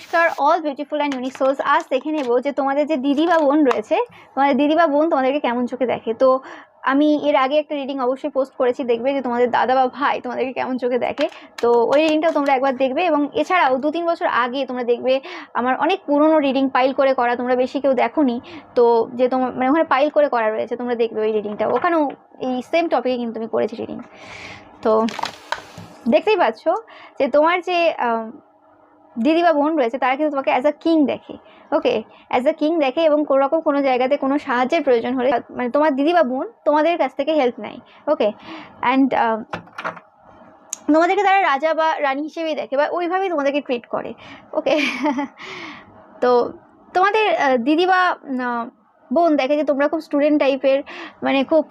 নমস্কার all beautiful and unique souls. আজ দেখে নেব যে তোমাদের যে দিদি বা বোন রয়েছে, তোমাদের দিদি বা বোন তোমাদেরকে কেমন চোখে দেখে। তো আমি এর আগে একটা রিডিং অবশ্যই পোস্ট করেছি, দেখবে যে তোমাদের দাদা বা ভাই তোমাদেরকে কেমন চোখে দেখে। তো ওই রিডিংটাও তোমরা একবার দেখবে, এবং এছাড়াও 2-3 বছর আগে তোমরা দেখবে আমার অনেক পুরনো রিডিং পাইল করে করা, তোমরা বেশি কেউ দেখোনি। তো যে তোমার মানে ওখানে পাইল করে করা রয়েছে, তোমরা দেখবে ওই রিডিংটা, ওখানেও এই সেম টপিকে কিন্তু আমি করেছি রিডিং। তো দেখতেই পাচ্ছ যে তোমার যে দিদি বা বোন রয়েছে তারা কিন্তু তোমাকে অ্যাজ আ কিং দেখে। ওকে, অ্যাজ আ কিং দেখে, এবং কোনো জায়গাতে কোনো সাহায্যের প্রয়োজন হলে মানে তোমার দিদি বা বোন তোমাদের কাছ থেকে হেল্প নেয়। ওকে, অ্যান্ড তোমাদেরকে তারা রাজা বা রানী হিসেবেই দেখে, বা ওইভাবেই তোমাদেরকে ট্রিট করে। ওকে তো তোমাদের দিদি বা বোন দেখে যে তোমরা খুব স্টুডেন্ট টাইপের, মানে খুব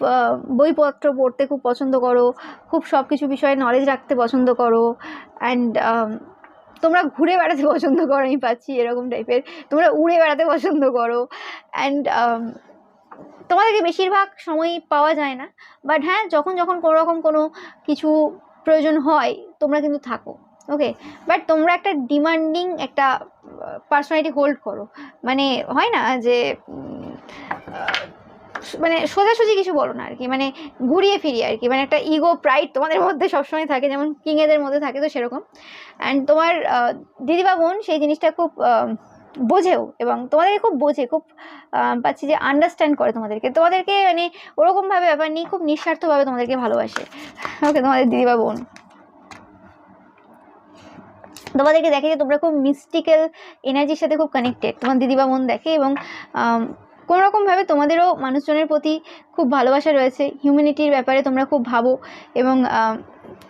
বইপত্র পড়তে খুব পছন্দ করো, খুব সব কিছু বিষয়ে নলেজ রাখতে পছন্দ করো, অ্যান্ড তোমরা ঘুরে বেড়াতে পছন্দ করো, আমি পাচ্ছি এরকম টাইপের, তোমরা উড়ে বেড়াতে পছন্দ করো। অ্যান্ড তোমাদেরকে বেশিরভাগ সময় পাওয়া যায় না, বাট হ্যাঁ যখন যখন কোনোরকম কোনো কিছু প্রয়োজন হয় তোমরা কিন্তু থাকো। ওকে, বাট তোমরা একটা ডিমান্ডিং একটা পার্সোনালিটি হোল্ড করো, মানে হয় না যে মানে সোজাসুজি কিছু বলো না আর কি, মানে ঘুরিয়ে ফিরিয়ে আর কি, মানে একটা ইগো প্রাইড তোমাদের মধ্যে সবসময় থাকে, যেমন কিংয়েদের মধ্যে থাকে, তো সেরকম। অ্যান্ড তোমার দিদি বা বোন সেই জিনিসটা খুব বোঝেও, এবং তোমাদেরকে খুব বোঝে, খুব পাচ্ছি যে আন্ডারস্ট্যান্ড করে তোমাদেরকে মানে ওরকমভাবে ব্যাপার নেই, খুব নিঃস্বার্থভাবে তোমাদেরকে ভালোবাসে। ওকে, তোমাদের দিদি বা বোন তোমাদেরকে দেখে যে তোমরা খুব মিস্টিক্যাল এনার্জির সাথে খুব কানেক্টেড, তোমার দিদি বা বোন দেখে, এবং কোনোরকমভাবে তোমাদেরও মানুষজনের প্রতি খুব ভালোবাসা রয়েছে, হিউম্যানিটির ব্যাপারে তোমরা খুব ভাবো, এবং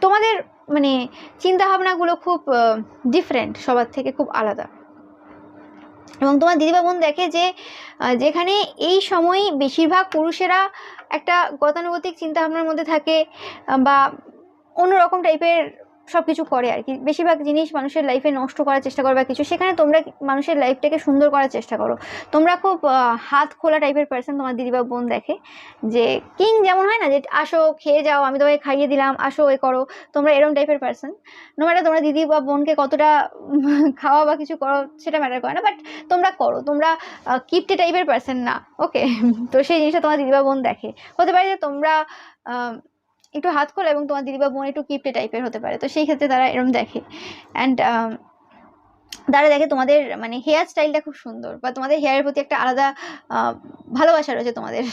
তোমাদের মানে চিন্তাভাবনাগুলো খুব ডিফারেন্ট, সবার থেকে খুব আলাদা। এবং তোমার দিদি বা বোন দেখে যে যেখানে এই সময় বেশিরভাগ পুরুষেরা একটা গতানুগতিক চিন্তাভাবনার মধ্যে থাকে, বা অন্যরকম টাইপের সব কিছু করে আর কি, বেশিরভাগ জিনিস মানুষের লাইফে নষ্ট করার চেষ্টা করো বা কিছু, সেখানে তোমরা মানুষের লাইফটাকে সুন্দর করার চেষ্টা করো। তোমরা খুব হাত খোলা টাইপের পার্সন, তোমার দিদি বা বোন দেখে যে কিং যেমন হয় না, যে আসো খেয়ে যাও, আমি তোমাকে খাইয়ে দিলাম, আসো এ করো, তোমরা এরকম টাইপের পার্সন। নো ম্যাটার তোমরা দিদি বা বোনকে কতটা খাওয়া বা কিছু করো সেটা ম্যাটার করে না, বাট তোমরা করো, তোমরা কিপটে টাইপের পার্সন না। ওকে তো সেই জিনিসটা তোমার দিদি বা বোন দেখে। হতে পারে যে তোমরা একটু হাত খোলা এবং তোমার দিদি বা বোন একটু কিপটে টাইপের হতে পারে, তো সেই ক্ষেত্রে তারা এরকম দেখে। অ্যান্ড তারা দেখে তোমাদের মানে হেয়ার স্টাইলটা খুব সুন্দর, বা তোমাদের হেয়ারের প্রতি একটা আলাদা ভালোবাসা রয়েছে তোমাদের।